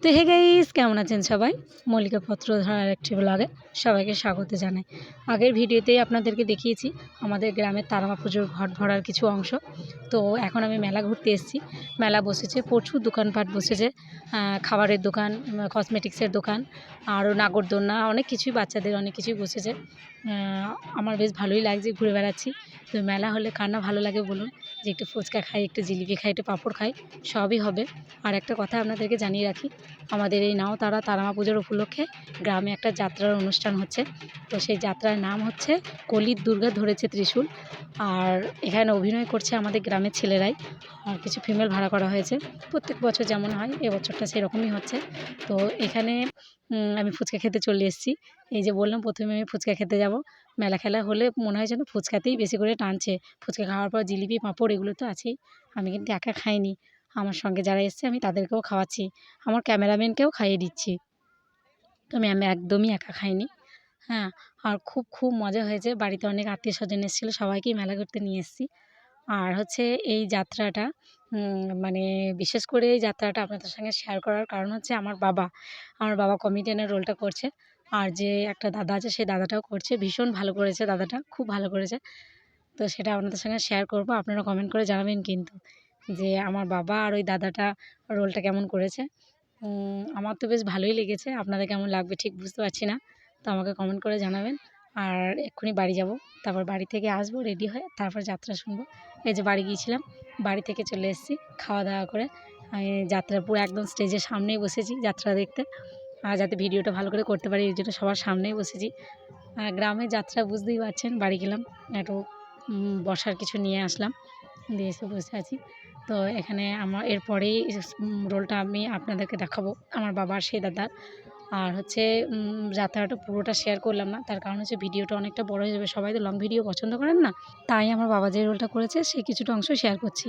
তো hey guys, কেমন আছেন সবাই? মল্লিকা পত্রধারার একটি ব্লগে সবাইকে স্বাগত জানাই। আগের ভিডিওতেই আপনাদেরকে দেখিয়েছি আমাদের গ্রামের তারামা পুজোর ঘট ভরার কিছু অংশ। তো এখন আমি মেলা ঘুরতে এসেছি। মেলা বসেছে, প্রচুর দোকানপাট বসেছে, খাবারের দোকান, কসমেটিক্সের দোকান, আরও নাগরদোলনা, অনেক কিছুই, বাচ্চাদের অনেক কিছুই বসেছে। আমার বেশ ভালোই লাগছে, ঘুরে বেড়াচ্ছি। তো মেলা হলে কার না ভালো লাগে বলুন? যে একটু ফুচকা খাই, একটু জিলিপি খাই, একটু পাঁপড় খাই, সবই হবে। আর একটা কথা আপনাদেরকে জানিয়ে রাখি, আমাদের এই নাওতারা তারামা পুজোর উপলক্ষে গ্রামে একটা যাত্রার অনুষ্ঠান হচ্ছে। তো সেই যাত্রার নাম হচ্ছে কলির দুর্গা ধরেছে ত্রিশূল। আর এখানে অভিনয় করছে আমাদের গ্রামের ছেলেরাই, আর কিছু ফিমেল ভাড়া করা হয়েছে। প্রত্যেক বছর যেমন হয় এবছরটা সেরকমই হচ্ছে। তো এখানে আমি ফুচকা খেতে চলে এসেছি। এই যে বললাম প্রথমে আমি ফুচকা খেতে যাব। মেলা খেলা হলে মনে হয় যেন ফুচকাতেই বেশি করে টানছে। ফুচকা খাওয়ার পর জিলিপি, পাঁপড় এগুলো তো আছেই। আমি কিন্তু একা খাইনি, আমার সঙ্গে যারা এসছে আমি তাদেরকেও খাওয়াচ্ছি, আমার ক্যামেরাম্যানকেও খাইয়ে দিচ্ছি। তো আমি একদমই একা খাইনি। হ্যাঁ, আর খুব মজা হয়েছে। বাড়িতে অনেক আত্মীয়স্বজন এসেছিলো, সবাইকেই মেলা ঘুরতে নিয়ে এসেছি। আর হচ্ছে এই যাত্রাটা, মানে বিশেষ করে এই যাত্রাটা আপনাদের সঙ্গে শেয়ার করার কারণ হচ্ছে আমার বাবা কমেডিয়ানের রোলটা করছে। আর যে একটা দাদা আছে সেই দাদাটাও করছে, ভীষণ ভালো করেছে দাদাটা, খুব ভালো করেছে। তো সেটা আপনাদের সঙ্গে শেয়ার করব, আপনারা কমেন্ট করে জানাবেন কিন্তু যে আমার বাবা আর ওই দাদাটা রোলটা কেমন করেছে। আমার তো বেশ ভালোই লেগেছে, আপনাদের কেমন লাগবে ঠিক বুঝতে পারছি না। তো আমাকে কমেন্ট করে জানাবেন। আর এক্ষুনি বাড়ি যাব, তারপর বাড়ি থেকে আসবো রেডি হয়ে, তারপর যাত্রা শুনবো। এই যে বাড়ি গিয়েছিলাম, বাড়ি থেকে চলে এসেছি খাওয়া দাওয়া করে। আমি যাত্রা পুরো একদম স্টেজের সামনেই বসেছি যাত্রা দেখতে, আর যাতে ভিডিওটা ভালো করে করতে পারি এই জন্য সবার সামনেই বসেছি। গ্রামের যাত্রা বুঝতেই পারছেন। বাড়ি গেলাম, একটু বসার কিছু নিয়ে আসলাম, দিয়ে এসে বসে আছি। তো এখানে আমার এরপরেই রোলটা আমি আপনাদেরকে দেখাবো, আমার বাবার সেই দাদার। আর হচ্ছে যাত্রাটা পুরোটা শেয়ার করলাম না, তার কারণ হচ্ছে ভিডিওটা অনেকটা বড় হয়ে যাবে, সবাই তো লং ভিডিও পছন্দ করেন না। তাই আমার বাবা যে রোলটা করেছে সেই কিছুটা অংশ শেয়ার করছি।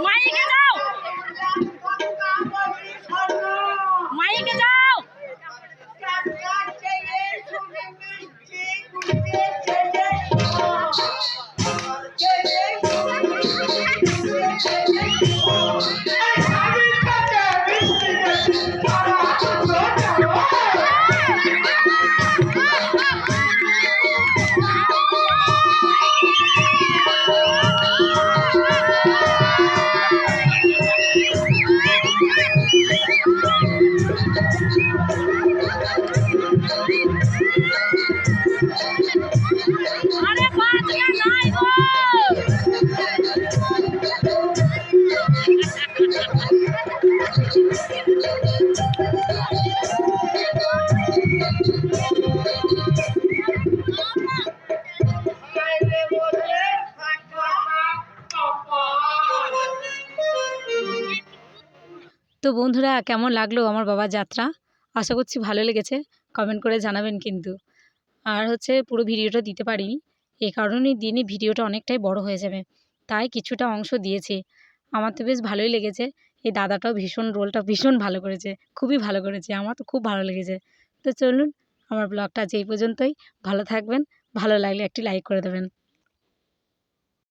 মাইকে যাও, মাইকে যাও। আরে বাজনা নাই গো। তো বন্ধুরা, কেমন লাগলো আমার বাবার যাত্রা? আশা করছি ভালো লেগেছে। কমেন্ট করে জানাবেন কিন্তু। আর হচ্ছে পুরো ভিডিওটা দিতে পারিনি, এই কারণেই দিইনি, ভিডিওটা অনেকটাই বড় হয়ে যাবে, তাই কিছুটা অংশ দিয়েছি। আমার তো বেশ ভালোই লেগেছে। এই দাদাটাও রোলটা ভীষণ ভালো করেছে, খুবই ভালো করেছে, আমার তো খুব ভালো লেগেছে। তো চলুন, আমার ব্লগটা আজ এই পর্যন্তই। ভালো থাকবেন, ভালো লাগলে একটি লাইক করে দেবেন।